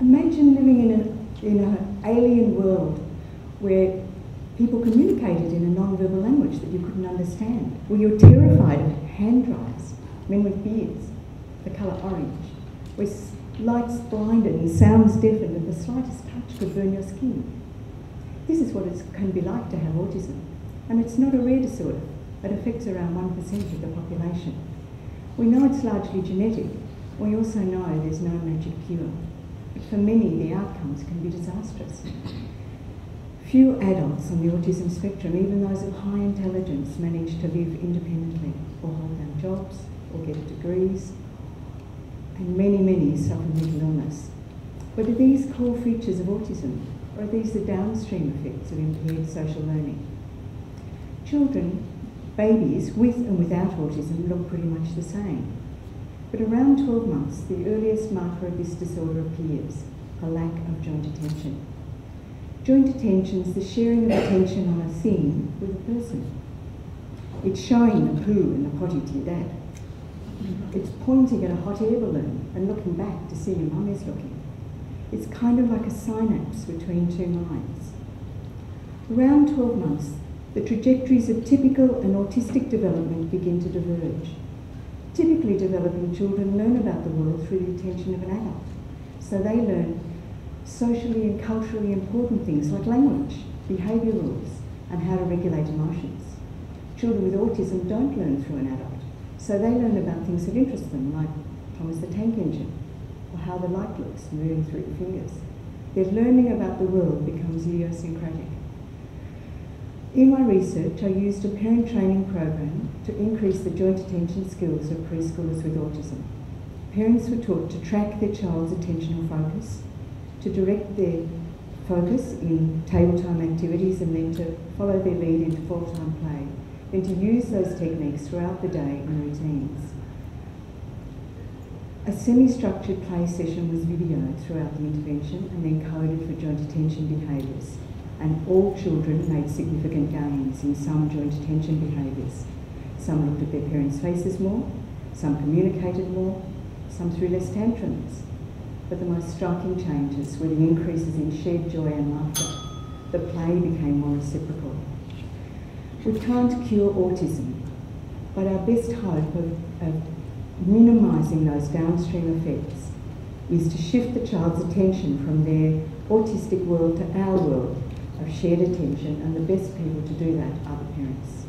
Imagine living in an alien world where people communicated in a non-verbal language that you couldn't understand, where you're terrified of hand dryers, men with beards, the colour orange, where light's blinded and sounds deafened and the slightest touch could burn your skin. This is what it can be like to have autism. And it's not a rare disorder. It affects around 1% of the population. We know it's largely genetic. We also know there's no magic cure. But for many, the outcomes can be disastrous. Few adults on the autism spectrum, even those of high intelligence, manage to live independently or hold down jobs or get degrees, and many suffer mental illness. But are these core features of autism, or are these the downstream effects of impaired social learning? Children, babies with and without autism, look pretty much the same. But around 12 months, the earliest marker of this disorder appears, a lack of joint attention. Joint attention is the sharing of attention on a thing with a person. It's showing the poo in the potty to your dad. It's pointing at a hot air balloon and looking back to see your mum is looking. It's kind of like a synapse between two minds. Around 12 months, the trajectories of typical and autistic development begin to diverge. Typically developing children learn about the world through the attention of an adult. So they learn socially and culturally important things like language, behaviour rules, and how to regulate emotions. Children with autism don't learn through an adult, so they learn about things that interest them, like Thomas the Tank Engine, or how the light looks moving through your fingers. Their learning about the world becomes idiosyncratic. In my research, I used a parent training program to increase the joint attention skills of preschoolers with autism. Parents were taught to track their child's attentional focus, to direct their focus in table time activities, and then to follow their lead into full-time play, and to use those techniques throughout the day in routines. A semi-structured play session was videoed throughout the intervention and then coded for joint attention behaviours, and all children made significant gains in some joint attention behaviours. Some looked at their parents' faces more, some communicated more, some threw less tantrums. But the most striking changes were the increases in shared joy and laughter. The play became more reciprocal. We can't cure autism, but our best hope of minimising those downstream effects is to shift the child's attention from their autistic world to our world of shared attention, and the best people to do that are the parents.